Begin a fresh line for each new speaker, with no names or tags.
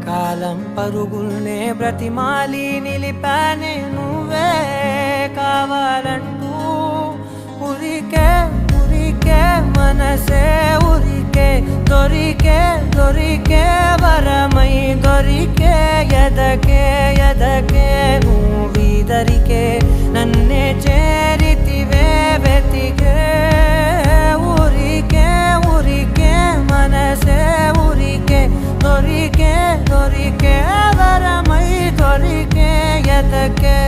కాలం పరుగుల్నే బ్రతిమాలి నిలిపానే నువ్వే కావాలంటూ ఉరికే ఉరికే మనసే ఉరికే దొరికే వరమై దొరికే ఎదకే నువ్వీదరికే నన్నే చేరితివే వెతికే ఉరికే మనసే ఉరికే దొరికే వరమై దొరికే ఎదకే